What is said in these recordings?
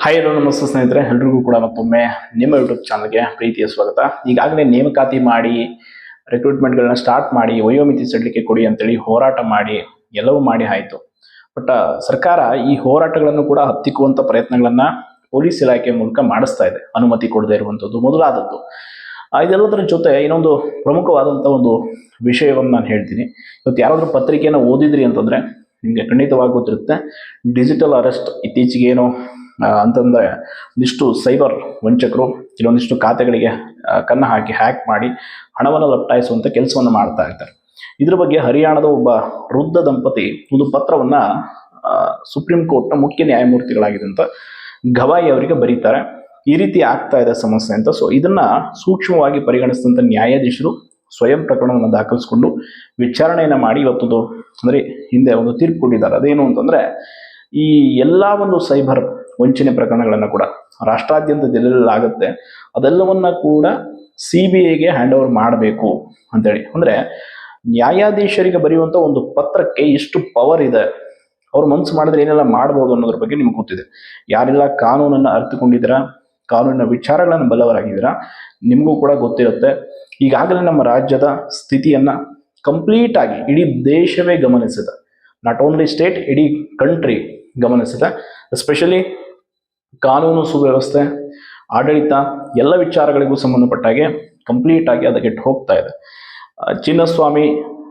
Hi hello ನಮಸ್ತೆ ಸ್ನೇಹಿತರೆ, ಎಲ್ರಿಗೂ ಕೂಡ ಮತ್ತೊಮ್ಮೆ ನಿಮ್ಮ ಯೂಟ್ಯೂಬ್ ಚಾನಲ್ಗೆ ಪ್ರೀತಿಯ ಸ್ವಾಗತ. ಈಗಾಗಲೇ ನೇಮಕಾತಿ ಮಾಡಿ ರಿಕ್ರೂಟ್ಮೆಂಟ್ಗಳನ್ನ ಸ್ಟಾರ್ಟ್ ಮಾಡಿ ವಯೋಮಿತಿ ಸಡಿಲಿಕೆ ಕೊಡಿ ಅಂತೇಳಿ ಹೋರಾಟ ಮಾಡಿ ಎಲ್ಲವೂ ಮಾಡಿ ಆಯಿತು. ಬಟ್ ಸರ್ಕಾರ ಈ ಹೋರಾಟಗಳನ್ನು ಕೂಡ ಹತ್ತಿಕ್ಕುವಂಥ ಪ್ರಯತ್ನಗಳನ್ನ ಪೊಲೀಸ್ ಇಲಾಖೆ ಮೂಲಕ ಮಾಡಿಸ್ತಾ ಇದೆ, ಅನುಮತಿ ಕೊಡದೇ ಇರುವಂಥದ್ದು ಮೊದಲಾದದ್ದು. ಇದೆಲ್ಲದರ ಜೊತೆ ಇನ್ನೊಂದು ಪ್ರಮುಖವಾದಂಥ ಒಂದು ವಿಷಯವನ್ನು ನಾನು ಹೇಳ್ತೀನಿ. ಇವತ್ತು ಯಾರಾದರೂ ಪತ್ರಿಕೆಯನ್ನು ಓದಿದ್ರಿ ಅಂತಂದರೆ ನಿಮಗೆ ಖಂಡಿತವಾಗಿ ಗೊತ್ತಿರುತ್ತೆ. ಡಿಜಿಟಲ್ ಅರೆಸ್ಟ್ ಇತ್ತೀಚೆಗೆ ಏನೋ ಅಂತಂದರೆ ಒಂದಿಷ್ಟು ಸೈಬರ್ ವಂಚಕರು ಕೆಲವೊಂದಿಷ್ಟು ಖಾತೆಗಳಿಗೆ ಕನ್ನ ಹಾಕಿ ಹ್ಯಾಕ್ ಮಾಡಿ ಹಣವನ್ನು ಲಪ್ಟಾಯಿಸುವಂಥ ಕೆಲಸವನ್ನು ಮಾಡ್ತಾ ಇರ್ತಾರೆ. ಇದ್ರ ಬಗ್ಗೆ ಹರಿಯಾಣದ ಒಬ್ಬ ವೃದ್ಧ ದಂಪತಿ ಒಂದು ಪತ್ರವನ್ನು ಸುಪ್ರೀಂ ಕೋರ್ಟ್ನ ಮುಖ್ಯ ನ್ಯಾಯಮೂರ್ತಿಗಳಾಗಿದ್ದಂಥ ಗವಾಯಿ ಅವರಿಗೆ ಬರೀತಾರೆ. ಈ ರೀತಿ ಆಗ್ತಾ ಇದೆ ಸಮಸ್ಯೆ ಅಂತ. ಸೊ ಇದನ್ನ ಸೂಕ್ಷ್ಮವಾಗಿ ಪರಿಗಣಿಸಿದಂಥ ನ್ಯಾಯಾಧೀಶರು ಸ್ವಯಂ ಪ್ರಕರಣವನ್ನು ದಾಖಲಿಸಿಕೊಂಡು ವಿಚಾರಣೆಯನ್ನು ಮಾಡಿ ಇವತ್ತು ಅಂದರೆ ಹಿಂದೆ ಒಂದು ತೀರ್ಪು ಕೊಟ್ಟಿದ್ದಾರೆ. ಅದೇನು ಅಂತಂದರೆ, ಈ ಎಲ್ಲ ಒಂದು ಸೈಬರ್ ವಂಚನೆ ಪ್ರಕರಣಗಳನ್ನು ಕೂಡ ರಾಷ್ಟ್ರಾದ್ಯಂತ ಎಲ್ಲೆಲ್ಲಾಗುತ್ತೆ ಅದೆಲ್ಲವನ್ನ ಕೂಡ CBIಗೆ ಹ್ಯಾಂಡ್ ಓವರ್ ಮಾಡಬೇಕು ಅಂತೇಳಿ. ಅಂದರೆ ನ್ಯಾಯಾಧೀಶರಿಗೆ ಬರೆಯುವಂಥ ಒಂದು ಪತ್ರಕ್ಕೆ ಎಷ್ಟು ಪವರ್ ಇದೆ, ಅವ್ರು ಮನಸ್ಸು ಮಾಡಿದ್ರೆ ಏನೆಲ್ಲ ಮಾಡ್ಬೋದು ಅನ್ನೋದ್ರ ಬಗ್ಗೆ ನಿಮ್ಗೆ ಗೊತ್ತಿದೆ. ಯಾರೆಲ್ಲ ಕಾನೂನನ್ನು ಅರ್ಥಕೊಂಡಿದ್ದೀರಾ, ಕಾನೂನಿನ ವಿಚಾರಗಳನ್ನು ಬಲ್ಲವರಾಗಿದ್ದೀರಾ, ನಿಮಗೂ ಕೂಡ ಗೊತ್ತಿರುತ್ತೆ. ಈಗಾಗಲೇ ನಮ್ಮ ರಾಜ್ಯದ ಸ್ಥಿತಿಯನ್ನು ಕಂಪ್ಲೀಟ್ ಆಗಿ ಇಡೀ ದೇಶವೇ ಗಮನಿಸಿದೆ. ನಾಟ್ ಓನ್ಲಿ ಸ್ಟೇಟ್, ಇಡೀ ಕಂಟ್ರಿ ಗಮನಿಸಿದೆ. ಎಸ್ಪೆಷಲಿ ಕಾನೂನು ಸುವ್ಯವಸ್ಥೆ, ಆಡಳಿತ ಎಲ್ಲ ವಿಚಾರಗಳಿಗೂ ಸಂಬಂಧಪಟ್ಟಾಗೆ ಕಂಪ್ಲೀಟ್ ಆಗಿ ಅದಕ್ಕೆ ಹೋಗ್ತಾ ಇದೆ. ಚಿನ್ನಸ್ವಾಮಿ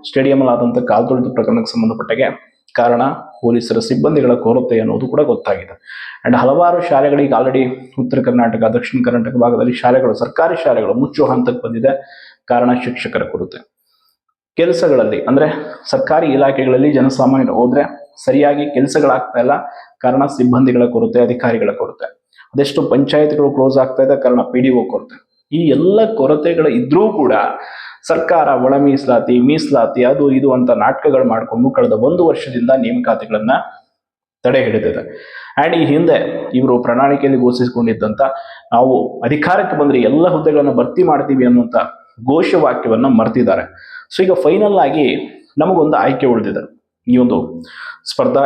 ಸ್ಟೇಡಿಯಂನಲ್ಲಿ ಆದಂಥ ಕಾಲ್ತುಳಿತ ಪ್ರಕರಣಕ್ಕೆ ಸಂಬಂಧಪಟ್ಟಾಗೆ ಕಾರಣ ಪೊಲೀಸರ ಸಿಬ್ಬಂದಿಗಳ ಕೊರತೆ ಅನ್ನೋದು ಕೂಡ ಗೊತ್ತಾಗಿದೆ. ಆ್ಯಂಡ್ ಹಲವಾರು ಶಾಲೆಗಳಿಗೆ ಆಲ್ರೆಡಿ ಉತ್ತರ ಕರ್ನಾಟಕ, ದಕ್ಷಿಣ ಕರ್ನಾಟಕ ಭಾಗದಲ್ಲಿ ಶಾಲೆಗಳು, ಸರ್ಕಾರಿ ಶಾಲೆಗಳು ಮುಚ್ಚುವ ಹಂತಕ್ಕೆ ಬಂದಿದೆ. ಕಾರಣ ಶಿಕ್ಷಕರ ಕೊರತೆ. ಕೆಲಸಗಳಲ್ಲಿ ಅಂದರೆ ಸರ್ಕಾರಿ ಇಲಾಖೆಗಳಲ್ಲಿ ಜನಸಾಮಾನ್ಯರು ಹೋದ್ರೆ ಸರಿಯಾಗಿ ಕೆಲಸಗಳಾಗ್ತಾ ಇಲ್ಲ, ಕಾರಣ ಸಿಬ್ಬಂದಿಗಳ ಕೊರತೆ, ಅಧಿಕಾರಿಗಳ ಕೊರತೆ. ಅದೆಷ್ಟು ಪಂಚಾಯತ್ಗಳು ಕ್ಲೋಸ್ ಆಗ್ತಾ ಇದೆ, ಕಾರಣ PDO ಕೊರತೆ. ಈ ಎಲ್ಲ ಕೊರತೆಗಳು ಇದ್ರೂ ಕೂಡ ಸರ್ಕಾರ ಒಳ ಮೀಸಲಾತಿ ಅದು ಇದು ಅಂತ ನಾಟಕಗಳು ಮಾಡಿಕೊಂಡು ಕಳೆದ 1 ವರ್ಷದಿಂದ ನೇಮಕಾತಿಗಳನ್ನ ತಡೆ ಹಿಡಿದಿದೆ. ಆ್ಯಂಡ್ ಈ ಹಿಂದೆ ಇವರು ಪ್ರಣಾಳಿಕೆಯಲ್ಲಿ ಘೋಷಿಸಿಕೊಂಡಿದ್ದಂಥ ನಾವು ಅಧಿಕಾರಕ್ಕೆ ಬಂದರೆ ಎಲ್ಲ ಹುದ್ದೆಗಳನ್ನು ಭರ್ತಿ ಮಾಡ್ತೀವಿ ಅನ್ನುವಂಥ ಘೋಷವಾಕ್ಯವನ್ನು ಮರ್ತಿದ್ದಾರೆ. ಸೊ ಈಗ ಫೈನಲ್ ಆಗಿ ನಮಗೊಂದು ಆಯ್ಕೆ ಉಳಿದಿದೆ ಈ ಒಂದು ಸ್ಪರ್ಧಾ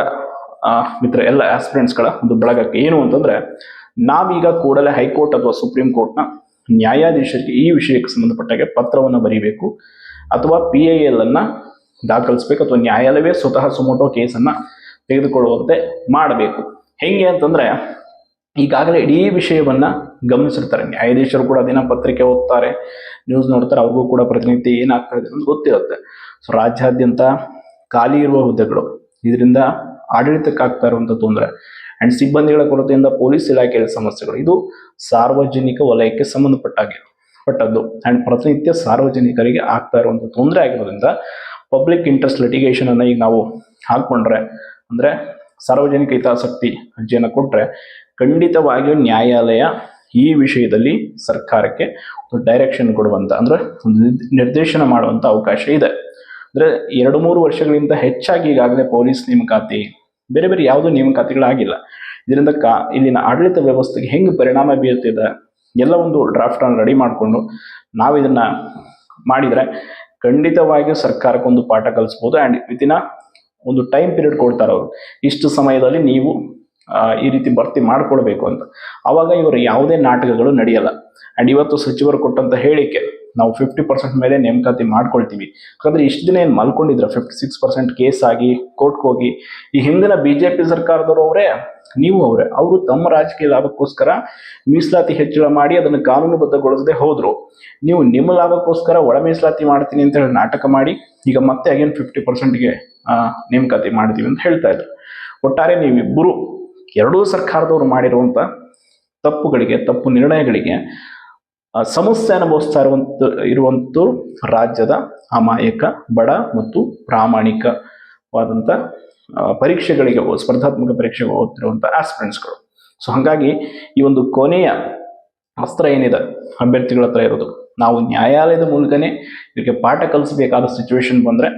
ಮಿತ್ರ ಎಲ್ಲ ಆಸ್ಪಿರೆಂಟ್ಸ್ಗಳ ಒಂದು ಬಳಗಕ್ಕೆ. ಏನು ಅಂತಂದರೆ, ನಾವೀಗ ಕೂಡಲೇ ಹೈಕೋರ್ಟ್ ಅಥವಾ ಸುಪ್ರೀಂ ಕೋರ್ಟ್ನ ನ್ಯಾಯಾಧೀಶರಿಗೆ ಈ ವಿಷಯಕ್ಕೆ ಸಂಬಂಧಪಟ್ಟಾಗೆ ಪತ್ರವನ್ನು ಬರೀಬೇಕು, ಅಥವಾ PIL ಅನ್ನು ದಾಖಲಿಸಬೇಕು, ಅಥವಾ ನ್ಯಾಯಾಲಯವೇ ಸ್ವತಃ ಸುಮೋಟೋ ಕೇಸನ್ನು ತೆಗೆದುಕೊಳ್ಳುವಂತೆ ಮಾಡಬೇಕು. ಹೆಂಗೆ ಅಂತಂದರೆ, ಈಗಾಗಲೇ ಇಡೀ ವಿಷಯವನ್ನು ಗಮನಿಸಿರ್ತಾರೆ ನ್ಯಾಯಾಧೀಶರು ಕೂಡ. ದಿನಪತ್ರಿಕೆ ಓದ್ತಾರೆ, ನ್ಯೂಸ್ ನೋಡ್ತಾರೆ, ಅವ್ರಿಗೂ ಕೂಡ ಪ್ರತಿನಿತ್ಯ ಏನಾಗ್ತಾ ಇದೆ ಅಂತ ಗೊತ್ತಿರುತ್ತೆ. ಸೊ ರಾಜ್ಯಾದ್ಯಂತ ಖಾಲಿ ಇರುವ ಹುದ್ದೆಗಳು, ಇದರಿಂದ ಆಡಳಿತಕ್ಕಾಗ್ತಾ ಇರುವಂಥ ತೊಂದರೆ, ಆ್ಯಂಡ್ ಸಿಬ್ಬಂದಿಗಳ ಕೊರತೆಯಿಂದ ಪೊಲೀಸ್ ಇಲಾಖೆಯ ಸಮಸ್ಯೆಗಳು, ಇದು ಸಾರ್ವಜನಿಕ ವಲಯಕ್ಕೆ ಸಂಬಂಧಪಟ್ಟದ್ದು. ಆ್ಯಂಡ್ ಪ್ರತಿನಿತ್ಯ ಸಾರ್ವಜನಿಕರಿಗೆ ಆಗ್ತಾ ಇರುವಂಥ ತೊಂದರೆ ಆಗಿರೋದ್ರಿಂದ ಪಬ್ಲಿಕ್ ಇಂಟ್ರೆಸ್ಟ್ ಲಿಟಿಗೇಷನ್ ಅನ್ನು ಈಗ ನಾವು ಹಾಕ್ಕೊಂಡ್ರೆ, ಅಂದರೆ ಸಾರ್ವಜನಿಕ ಹಿತಾಸಕ್ತಿ ಅರ್ಜಿಯನ್ನು ಕೊಟ್ಟರೆ ಖಂಡಿತವಾಗಿಯೂ ನ್ಯಾಯಾಲಯ ಈ ವಿಷಯದಲ್ಲಿ ಸರ್ಕಾರಕ್ಕೆ ಒಂದು ಡೈರೆಕ್ಷನ್ ಕೊಡುವಂಥ, ಅಂದರೆ ಒಂದು ನಿರ್ದೇಶನ ಮಾಡುವಂಥ ಅವಕಾಶ ಇದೆ. ಅಂದರೆ 2-3 ವರ್ಷಗಳಿಂದ ಹೆಚ್ಚಾಗಿ ಈಗಾಗಲೇ ಪೊಲೀಸ್ ನೇಮಕಾತಿ, ಬೇರೆ ಬೇರೆ ಯಾವುದೂ ನೇಮಕಾತಿಗಳಾಗಿಲ್ಲ. ಇದರಿಂದ ಇಲ್ಲಿನ ಆಡಳಿತ ವ್ಯವಸ್ಥೆಗೆ ಹೆಂಗೆ ಪರಿಣಾಮ ಬೀರ್ತಿದೆ, ಎಲ್ಲ ಒಂದು ಡ್ರಾಫ್ಟನ್ನು ರೆಡಿ ಮಾಡಿಕೊಂಡು ನಾವು ಇದನ್ನು ಮಾಡಿದರೆ ಖಂಡಿತವಾಗಿಯೂ ಸರ್ಕಾರಕ್ಕೆ ಒಂದು ಪಾಠ ಕಲಿಸ್ಬೋದು. ಆ್ಯಂಡ್ ವಿತಿನ ಒಂದು ಟೈಮ್ ಪೀರಿಯಡ್ ಕೊಡ್ತಾರೆ ಅವರು, ಇಷ್ಟು ಸಮಯದಲ್ಲಿ ನೀವು ಈ ರೀತಿ ಭರ್ತಿ ಮಾಡ್ಕೊಳ್ಬೇಕು ಅಂತ. ಆವಾಗ ಇವರು ಯಾವುದೇ ನಾಟಕಗಳು ನಡೆಯಲ್ಲ. ಆ್ಯಂಡ್ ಇವತ್ತು ಸಚಿವರು ಕೊಟ್ಟಂಥ ಹೇಳಿಕೆ, ನಾವು 50% ಮೇಲೆ ನೇಮಕಾತಿ ಮಾಡ್ಕೊಳ್ತೀವಿ. ಯಾಕಂದರೆ ಇಷ್ಟು ದಿನ ಏನು ಮಲ್ಕೊಂಡಿದ್ರೆ 56% ಕೇಸ್ ಆಗಿ ಕೋರ್ಟ್ಗೆ ಹೋಗಿ, ಈ ಹಿಂದಿನ BJP ಸರ್ಕಾರದವರು ಅವರು ತಮ್ಮ ರಾಜಕೀಯ ಲಾಭಕ್ಕೋಸ್ಕರ ಮೀಸಲಾತಿ ಹೆಚ್ಚಳ ಮಾಡಿ ಅದನ್ನು ಕಾನೂನುಬದ್ಧಗೊಳಿಸದೆ ಹೋದ್ರು. ನೀವು ನಿಮ್ಮ ಲಾಭಕ್ಕೋಸ್ಕರ ಒಳ ಮೀಸಲಾತಿ ಮಾಡ್ತೀನಿ ಅಂತ ಹೇಳಿ ನಾಟಕ ಮಾಡಿ ಈಗ ಮತ್ತೆ ಅಗೇನ್ 50%ಗೆ ನೇಮಕಾತಿ ಮಾಡ್ತೀವಿ ಅಂತ ಹೇಳ್ತಾ ಇದ್ರು. ಒಟ್ಟಾರೆ ನೀವಿಬ್ಬರು ಎರಡೂ ಸರ್ಕಾರದವರು ಮಾಡಿರುವಂಥ ತಪ್ಪು ನಿರ್ಣಯಗಳಿಗೆ ಸಮಸ್ಯೆ ಅನುಭವಿಸ್ತಾ ಇರುವಂಥ ರಾಜ್ಯದ ಅಮಾಯಕ, ಬಡ ಮತ್ತು ಪ್ರಾಮಾಣಿಕವಾದಂಥ ಪರೀಕ್ಷೆಗಳಿಗೆ, ಸ್ಪರ್ಧಾತ್ಮಕ ಪರೀಕ್ಷೆಗೆ ಓದ್ತಿರುವಂಥ ಆಸ್ಪಿರೆಂಟ್ಸ್ಗಳು. ಸೊ ಹಾಗಾಗಿ ಈ ಒಂದು ಕೊನೆಯ ಅಸ್ತ್ರ ಏನಿದೆ ಅಭ್ಯರ್ಥಿಗಳ ಹತ್ರ ಇರೋದು, ನಾವು ನ್ಯಾಯಾಲಯದ ಮೂಲಕನೇ ಇದಕ್ಕೆ ಪಾಠ ಕಲಿಸಬೇಕಾದ ಸಿಚುವೇಶನ್ ಬಂದರೆ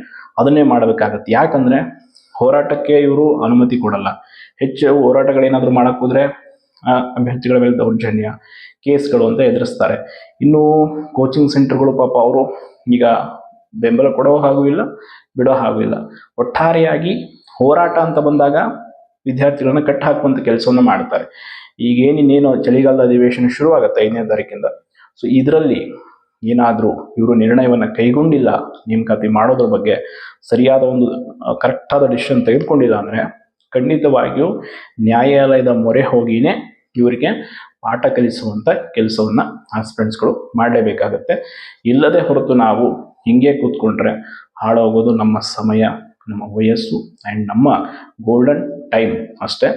ಅದನ್ನೇ ಮಾಡಬೇಕಾಗತ್ತೆ. ಯಾಕಂದರೆ ಹೋರಾಟಕ್ಕೆ ಇವರು ಅನುಮತಿ ಕೊಡಲ್ಲ. ಹೆಚ್ಚು ಹೋರಾಟಗಳೇನಾದರೂ ಮಾಡೋಕ್ಕೆ ಹೋದರೆ ಅಭ್ಯರ್ಥಿಗಳ ಮೇಲೆ ದೌರ್ಜನ್ಯ, ಕೇಸ್ಗಳು ಅಂತ ಎದುರಿಸ್ತಾರೆ. ಇನ್ನು ಕೋಚಿಂಗ್ ಸೆಂಟರ್ಗಳು ಪಾಪ ಅವರು ಈಗ ಬೆಂಬಲ ಕೊಡೋ ಹಾಗೂ ಇಲ್ಲ, ಬಿಡೋ ಹಾಗೂ ಇಲ್ಲ. ಒಟ್ಟಾರೆಯಾಗಿ ಹೋರಾಟ ಅಂತ ಬಂದಾಗ ವಿದ್ಯಾರ್ಥಿಗಳನ್ನ ಕಟ್ಟಾಕುವಂಥ ಕೆಲಸವನ್ನು ಮಾಡ್ತಾರೆ. ಈಗೇನಿನ್ನೇನು ಚಳಿಗಾಲದ ಅಧಿವೇಶನ ಶುರುವಾಗುತ್ತೆ 5ನೇ ತಾರೀಕಿಂದ. ಸೊ ಇದರಲ್ಲಿ ಏನಾದರೂ ಇವರು ನಿರ್ಣಯವನ್ನು ಕೈಗೊಂಡಿಲ್ಲ, ನೇಮಕಾತಿ ಮಾಡೋದ್ರ ಬಗ್ಗೆ ಸರಿಯಾದ ಒಂದು ಕರೆಕ್ಟಾದ ಡಿಸಿಷನ್ ತೆಗೆದುಕೊಂಡಿಲ್ಲ ಅಂದರೆ ಖಂಡಿತವಾಗಿಯೂ ನ್ಯಾಯಾಲಯದ ಮೊರೆ ಹೋಗಿಯೇ ಇವರಿಗೆ ಪಾಠ ಕಲಿಸುವಂಥ ಕೆಲಸವನ್ನು ಆಸ್ಪಿರೆಂಟ್ಸ್ಗಳು ಮಾಡಲೇಬೇಕಾಗತ್ತೆ. ಇಲ್ಲದೆ ಹೊರತು ನಾವು ಹಿಂಗೆ ಕೂತ್ಕೊಂಡ್ರೆ ಹಾಳಾಗೋದು ನಮ್ಮ ಸಮಯ, ನಮ್ಮ ವಯಸ್ಸು ಆ್ಯಂಡ್ ನಮ್ಮ ಗೋಲ್ಡನ್ ಟೈಮ್ ಅಷ್ಟೇ.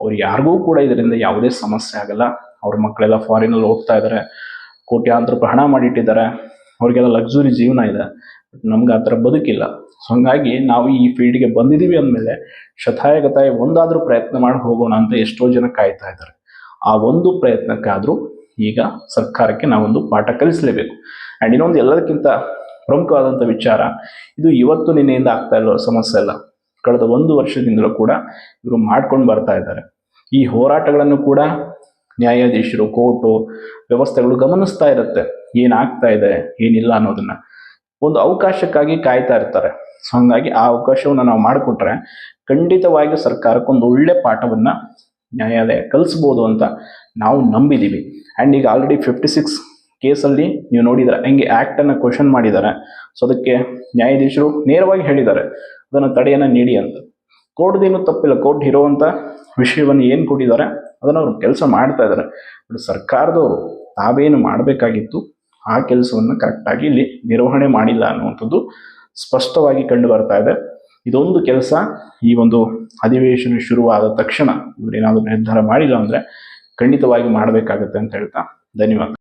ಅವ್ರು ಯಾರಿಗೂ ಕೂಡ ಇದರಿಂದ ಯಾವುದೇ ಸಮಸ್ಯೆ ಆಗಲ್ಲ. ಅವ್ರ ಮಕ್ಕಳೆಲ್ಲ ಫಾರಿನಲ್ಲಿ ಹೋಗ್ತಾ ಇದ್ದಾರೆ, ಕೋಟ್ಯಾಂತರ ರೂಪಾಯಿ ಹಣ ಮಾಡಿಟ್ಟಿದ್ದಾರೆ, ಅವ್ರಿಗೆಲ್ಲ ಲಕ್ಸುರಿ ಜೀವನ ಇದೆ. ಬಟ್ ನಮ್ಗೆ ಆ ಥರ ಬದುಕಿಲ್ಲ. ಸೊ ಹಂಗಾಗಿ ನಾವು ಈ ಫೀಲ್ಡ್ಗೆ ಬಂದಿದ್ದೀವಿ ಅಂದಮೇಲೆ ಶತಾಯಗತಾಯ ಒಂದಾದರೂ ಪ್ರಯತ್ನ ಮಾಡಿ ಹೋಗೋಣ ಅಂತ ಎಷ್ಟೋ ಜನ ಕಾಯ್ತಾ ಇದ್ದಾರೆ. ಆ ಒಂದು ಪ್ರಯತ್ನಕ್ಕಾದರೂ ಈಗ ಸರ್ಕಾರಕ್ಕೆ ನಾವೊಂದು ಪಾಠ ಕಲಿಸಲೇಬೇಕು. ಆ್ಯಂಡ್ ಇನ್ನೊಂದು ಎಲ್ಲದಕ್ಕಿಂತ ಪ್ರಮುಖವಾದಂಥ ವಿಚಾರ, ಇದು ಇವತ್ತು ನಿನ್ನೆಯಿಂದ ಆಗ್ತಾ ಇರೋ ಸಮಸ್ಯೆ ಅಲ್ಲ. ಕಳೆದ 1 ವರ್ಷದಿಂದಲೂ ಕೂಡ ಇವರು ಮಾಡ್ಕೊಂಡು ಬರ್ತಾ ಇದ್ದಾರೆ. ಈ ಹೋರಾಟಗಳನ್ನು ಕೂಡ ನ್ಯಾಯಾಧೀಶರು, ಕೋರ್ಟು, ವ್ಯವಸ್ಥೆಗಳು ಗಮನಿಸ್ತಾ ಇರುತ್ತೆ, ಏನಾಗ್ತಾ ಇದೆ ಏನಿಲ್ಲ ಅನ್ನೋದನ್ನ. ಒಂದು ಅವಕಾಶಕ್ಕಾಗಿ ಕಾಯ್ತಾ ಇರ್ತಾರೆ. ಸೊ ಹಂಗಾಗಿ ಆ ಅವಕಾಶವನ್ನು ನಾವು ಮಾಡಿಕೊಟ್ರೆ ಖಂಡಿತವಾಗಿಯೂ ಸರ್ಕಾರಕ್ಕೊಂದು ಒಳ್ಳೆ ಪಾಠವನ್ನು ನ್ಯಾಯಾಲಯ ಕಲಿಸ್ಬೋದು ಅಂತ ನಾವು ನಂಬಿದ್ದೀವಿ. ಆ್ಯಂಡ್ ಈಗ ಆಲ್ರೆಡಿ 56 ಕೇಸಲ್ಲಿ ನೀವು ನೋಡಿದರೆ ಹೆಂಗೆ ಆ್ಯಕ್ಟನ್ನು ಕ್ವಶನ್ ಮಾಡಿದ್ದಾರೆ. ಸೊ ಅದಕ್ಕೆ ನ್ಯಾಯಾಧೀಶರು ನೇರವಾಗಿ ಹೇಳಿದ್ದಾರೆ ಅದನ್ನು ತಡೆಯನ್ನು ನೀಡಿ ಅಂತ. ಕೋರ್ಟ್ದೇನು ತಪ್ಪಿಲ್ಲ, ಕೋರ್ಟ್ ಇರುವಂಥ ವಿಷಯವನ್ನು ಏನು ಕೊಟ್ಟಿದ್ದಾರೆ ಅದನ್ನು ಅವರು ಕೆಲಸ ಮಾಡ್ತಾ ಇದ್ದಾರೆ. ಬಟ್ ಸರ್ಕಾರದವರು ತಾವೇನು ಮಾಡಬೇಕಾಗಿತ್ತು ಆ ಕೆಲಸವನ್ನು ಕರೆಕ್ಟಾಗಿ ಇಲ್ಲಿ ನಿರ್ವಹಣೆ ಮಾಡಿಲ್ಲ ಅನ್ನುವಂಥದ್ದು ಸ್ಪಷ್ಟವಾಗಿ ಕಂಡು ಬರ್ತಾ ಇದೆ. ಇದೊಂದು ಕೆಲಸ ಈ ಒಂದು ಅಧಿವೇಶನ ಶುರುವಾದ ತಕ್ಷಣ ಇವರೇನಾದರೂ ನಿರ್ಧಾರ ಮಾಡಿಲ್ಲ ಅಂದರೆ ಖಂಡಿತವಾಗಿ ಮಾಡಬೇಕಾಗತ್ತೆ ಅಂತ ಹೇಳ್ತಾ ಧನ್ಯವಾದ.